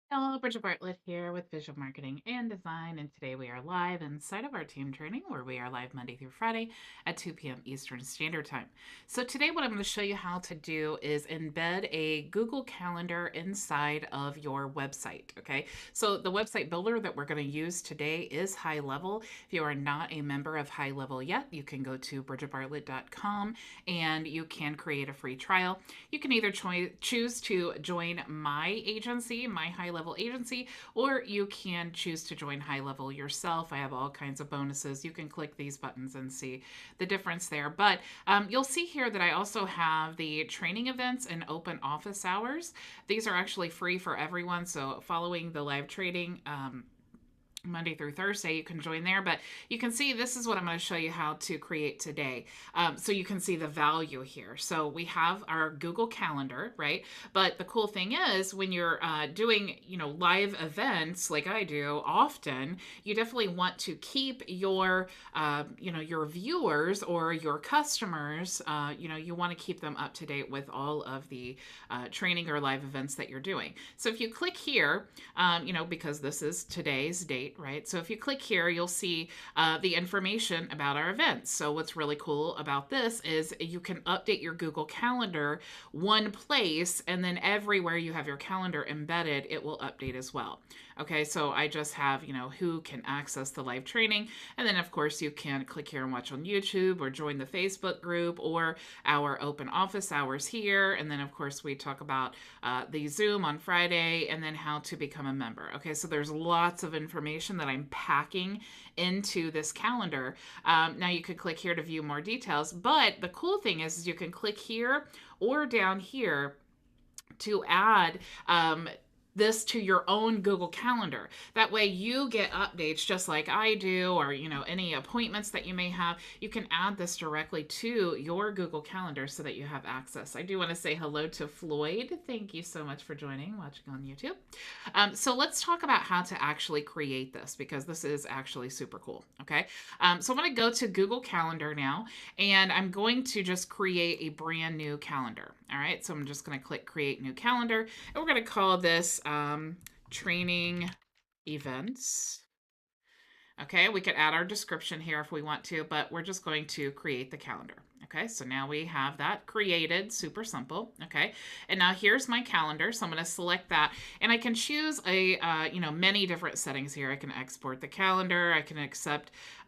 Hello, Bridget Bartlett here with Visual Marketing and Design, and today we are live inside of our team training where we are live Monday through Friday at 2 p.m. Eastern Standard Time. So today what I'm going to show you how to do is embed a Google Calendar inside of your website, okay? So the website builder that we're going to use today is HighLevel. If you are not a member of HighLevel yet, you can go to bridgetbartlett.com and you can create a free trial. You can either choose to join my agency, my HighLevel agency, or you can choose to join HighLevel yourself. I have all kinds of bonuses. You can click these buttons and see the difference there. But you'll see here that I also have the training events and open office hours. These are actually free for everyone. So following the live trading, Monday through Thursday, you can join there. But you can see this is what I'm going to show you how to create today. So you can see the value here. So we have our Google Calendar, right? But the cool thing is when you're doing, live events like I do often, you definitely want to keep your, your viewers or your customers, you want to keep them up to date with all of the training or live events that you're doing. So if you click here, because this is today's date, right? So if you click here, you'll see the information about our events. So what's really cool about this is you can update your Google Calendar one place, and then everywhere you have your calendar embedded, it will update as well. Okay, so I just have, who can access the live training. And then, of course, you can click here and watch on YouTube or join the Facebook group or our open office hours here. And then, of course, we talk about the Zoom on Friday and then how to become a member. Okay, so there's lots of information that I'm packing into this calendar. Now you could click here to view more details, but the cool thing is you can click here or down here to add this to your own Google Calendar. That way you get updates just like I do, or any appointments that you may have. You can add this directly to your Google Calendar so that you have access. I do want to say hello to Floyd. Thank you so much for watching on YouTube. So let's talk about how to actually create this, because this is actually super cool. Okay. So I'm going to go to Google Calendar now, and I'm going to just create a brand new calendar. All right. So I'm just going to click create new calendar, and we're going to call this training events. Okay, we could add our description here if we want to, but we're just going to create the calendar. Okay, so now we have that created, super simple. Okay, and now here's my calendar. So I'm going to select that, and I can choose many different settings here. I can export the calendar. I can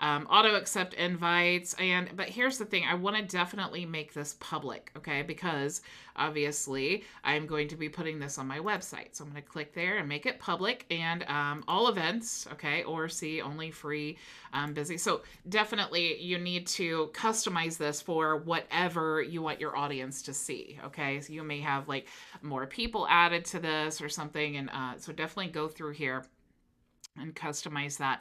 auto accept invites. But here's the thing. I want to definitely make this public, okay, because obviously I'm going to be putting this on my website. So I'm going to click there and make it public, and all events, okay, or see only free, busy. So definitely you need to customize this for whatever you want your audience to see. Okay, so you may have like more people added to this or something, and so definitely go through here and customize that.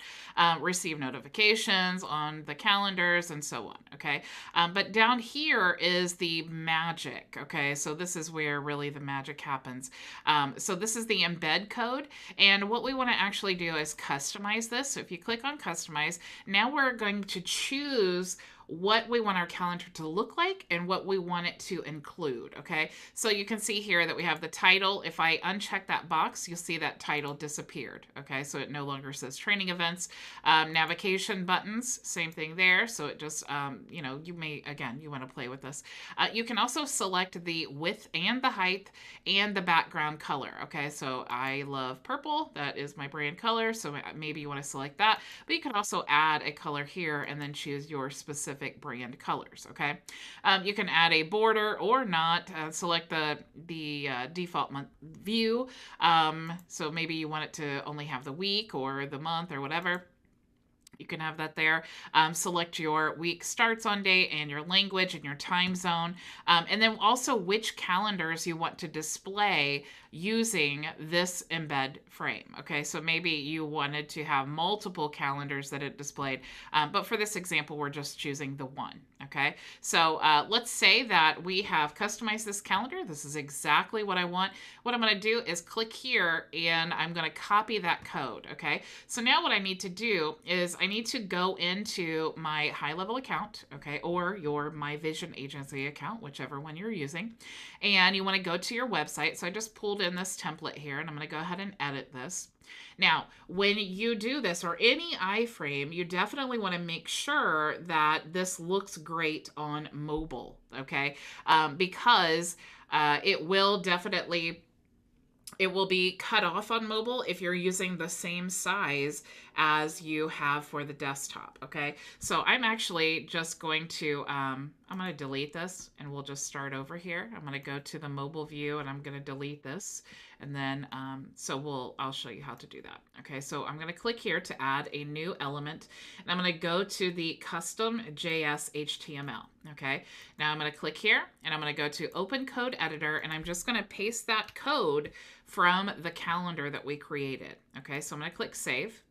Receive notifications on the calendars and so on. Okay, but down here is the magic. Okay, so this is where really the magic happens. So this is the embed code, and what we want to actually do is customize this. So if you click on customize, now we're going to choose what we want our calendar to look like and what we want it to include. Okay, so you can see here that we have the title. If I uncheck that box, you'll see that title disappeared. Okay, so it no longer says training events. Navigation buttons, same thing there. So it just, you may, again, you want to play with this. You can also select the width and the height and the background color. Okay, so I love purple. That is my brand color. So maybe you want to select that, but you can also add a color here and then choose your specific brand colors. Okay, you can add a border or not. Select the default month view. So maybe you want it to only have the week or the month or whatever. You can have that there. Select your week starts on date and your language and your time zone. And then also which calendars you want to display using this embed frame. Okay, so maybe you wanted to have multiple calendars that it displayed, but for this example, we're just choosing the one. Okay, so let's say that we have customized this calendar. This is exactly what I want. What I'm going to do is click here, and I'm going to copy that code. Okay, so now what I need to do is I need to go into my HighLevel account, okay, or your My Vision Agency account, whichever one you're using, and you want to go to your website. So I just pulled in this template here, and I'm going to go ahead and edit this. Now, when you do this, or any iframe, you definitely want to make sure that this looks great on mobile, okay? Because it will definitely, it will be cut off on mobile if you're using the same size as you have for the desktop, okay? So I'm actually just going to, I'm going to delete this and we'll just start over here. I'm going to go to the mobile view and I'm going to delete this. And then, I'll show you how to do that. Okay, so I'm going to click here to add a new element. And I'm going to go to the custom JS HTML. Okay, now I'm going to click here and I'm going to go to open code editor and I'm just going to paste that code from the calendar that we created. Okay, so I'm going to click save.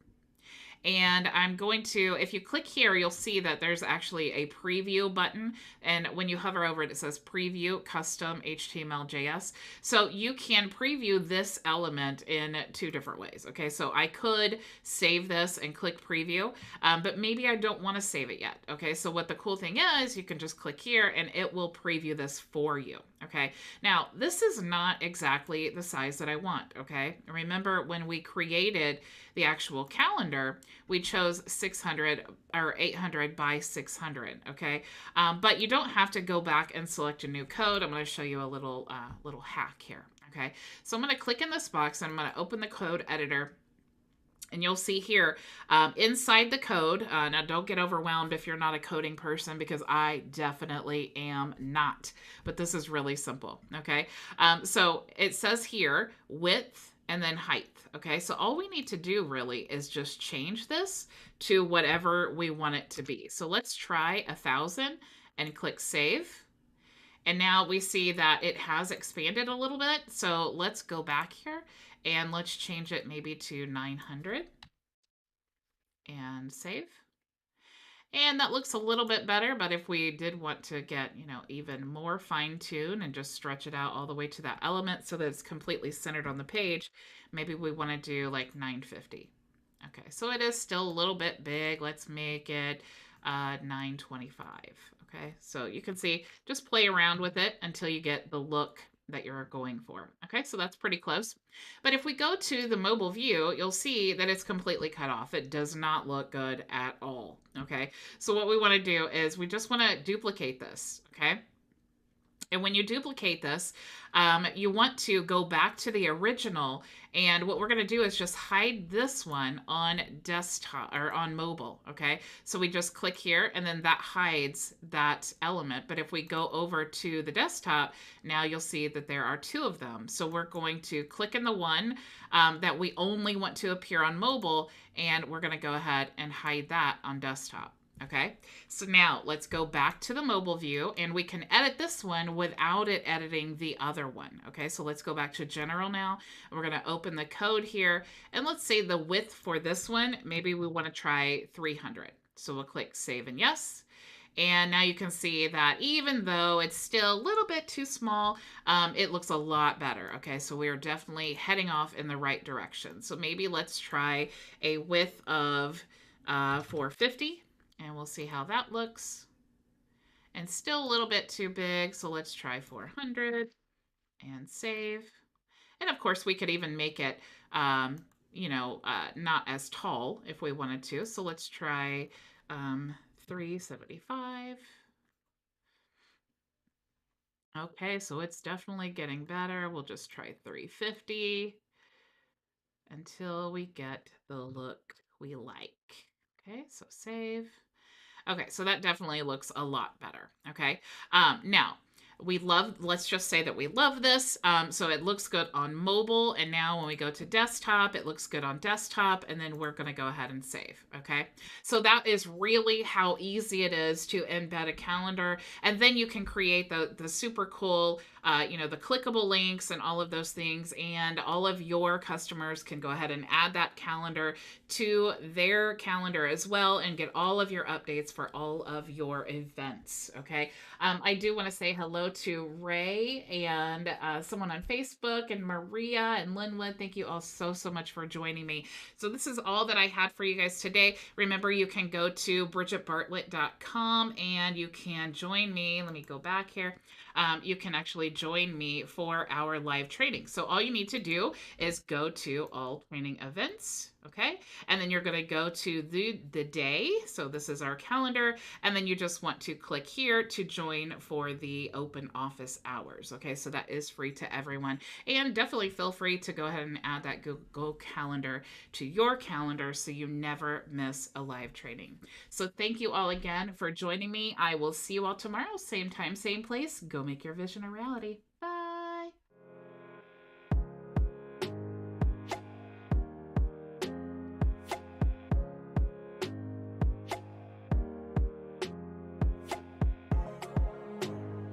And I'm going to, if you click here, you'll see that there's actually a preview button. And when you hover over it, it says preview custom HTML JS. So you can preview this element in two different ways. Okay, so I could save this and click preview, but maybe I don't want to save it yet. Okay, so what the cool thing is, you can just click here and it will preview this for you. Okay, now this is not exactly the size that I want. Okay, remember when we created the actual calendar, we chose 600 or 800 by 600. Okay, but you don't have to go back and select a new code. I'm going to show you a little hack here. Okay, so I'm going to click in this box and I'm going to open the code editor. And you'll see here inside the code, now don't get overwhelmed if you're not a coding person, because I definitely am not, but this is really simple, okay? So it says here, width and then height, okay? So all we need to do really is just change this to whatever we want it to be. So let's try 1,000 and click save. And now we see that it has expanded a little bit. So let's go back here and let's change it maybe to 900 and save. And that looks a little bit better, but if we did want to get, even more fine-tuned and just stretch it out all the way to that element so that it's completely centered on the page, maybe we want to do like 950. Okay, so it is still a little bit big. Let's make it 925. Okay, so you can see, just play around with it until you get the look that you're going for. Okay, so that's pretty close. But if we go to the mobile view, you'll see that it's completely cut off. It does not look good at all. Okay, so what we want to do is we just want to duplicate this. Okay, and when you duplicate this, you want to go back to the original. And what we're going to do is just hide this one on desktop or on mobile. Okay, so we just click here and then that hides that element. But if we go over to the desktop, now you'll see that there are two of them. So we're going to click in the one that we only want to appear on mobile, and we're going to go ahead and hide that on desktop. Okay, so now let's go back to the mobile view and we can edit this one without it editing the other one. Okay, so let's go back to general now. We're going to open the code here and let's say the width for this one, maybe we want to try 300. So we'll click save and yes. And now you can see that even though it's still a little bit too small, it looks a lot better. Okay, so we are definitely heading off in the right direction. So maybe let's try a width of 450. And we'll see how that looks. And still a little bit too big, so let's try 400 and save. And of course, we could even make it, not as tall if we wanted to. So let's try 375. Okay, so it's definitely getting better. We'll just try 350 until we get the look we like. Okay, so save. Okay, so that definitely looks a lot better. Okay, now let's just say that we love this. So it looks good on mobile, and now when we go to desktop, it looks good on desktop, and then we're going to go ahead and save. Okay, so that is really how easy it is to embed a calendar, and then you can create the super cool, the clickable links and all of those things, and all of your customers can go ahead and add that calendar to their calendar as well and get all of your updates for all of your events. Okay, I do want to say hello to Ray and someone on Facebook, and Maria and Linwood. Thank you all so much for joining me. So this is all that I had for you guys today. Remember, you can go to bridgetbartlett.com and you can join me. Let me go back here. you can actually join me for our live training. So all you need to do is go to all training events. Okay. And then you're going to go to the day. So this is our calendar. And then you just want to click here to join for the open office hours. Okay. So that is free to everyone. And definitely feel free to go ahead and add that Google Calendar to your calendar so you never miss a live training. So thank you all again for joining me. I will see you all tomorrow. Same time, same place. Go make your vision a reality.